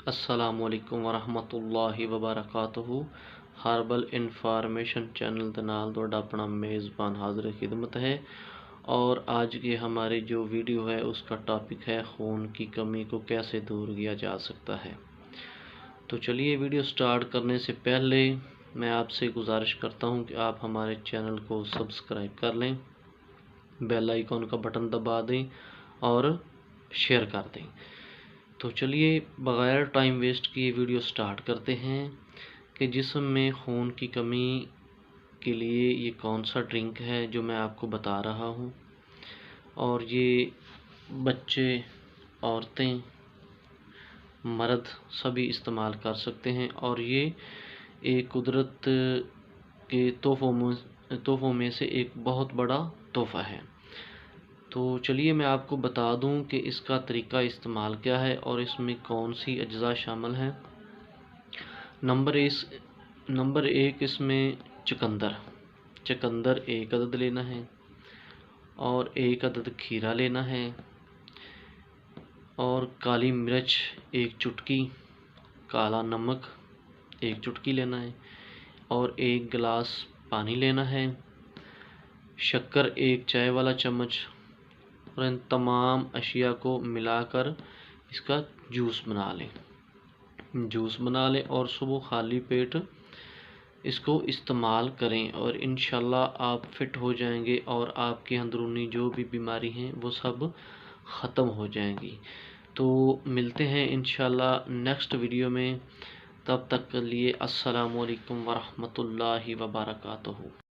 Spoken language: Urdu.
السلام علیکم ورحمۃ اللہ وبرکاتہ۔ ہربل انفارمیشن چینل کے نال تہاڈا اپنا میزبان حاضر خدمت ہے، اور آج کی ہماری جو ویڈیو ہے اس کا ٹاپک ہے خون کی کمی کو کیسے دور کیا جا سکتا ہے۔ تو چلیے ویڈیو سٹارٹ کرنے سے پہلے میں آپ سے گزارش کرتا ہوں کہ آپ ہمارے چینل کو سبسکرائب کر لیں، بیل آئیکن کا بٹن دبا دیں اور شیئر کر دیں۔ تو چلیے بغیر ٹائم ویسٹ کیے ویڈیو سٹارٹ کرتے ہیں کہ جسم میں خون کی کمی کے لیے یہ کون سا ڈرنک ہے جو میں آپ کو بتا رہا ہوں، اور یہ بچے، عورتیں، مرد سبھی استعمال کر سکتے ہیں، اور یہ ایک قدرت کے تحفوں میں سے ایک بہت بڑا تحفہ ہے۔ تو چلیے میں آپ کو بتا دوں کہ اس کا طریقہ استعمال کیا ہے اور اس میں کون سی اجزاء شامل ہیں۔ نمبر ایک، اس میں چقندر 1 عدد لینا ہے، اور 1 عدد کھیرا لینا ہے، اور کالی مرچ 1 چٹکی، کالا نمک 1 چٹکی لینا ہے، اور 1 گلاس پانی لینا ہے، شکر 1 چائے والا چمچ، اور ان تمام اشیاء کو ملا کر اس کا جوس بنا لیں اور صبح خالی پیٹ اس کو استعمال کریں، اور انشاءاللہ آپ فٹ ہو جائیں گے اور آپ کی اندرونی جو بھی بیماری ہیں وہ سب ختم ہو جائیں گی۔ تو ملتے ہیں انشاءاللہ نیکسٹ ویڈیو میں، تب تک کے لیے السلام علیکم ورحمۃ اللہ وبرکاتہ۔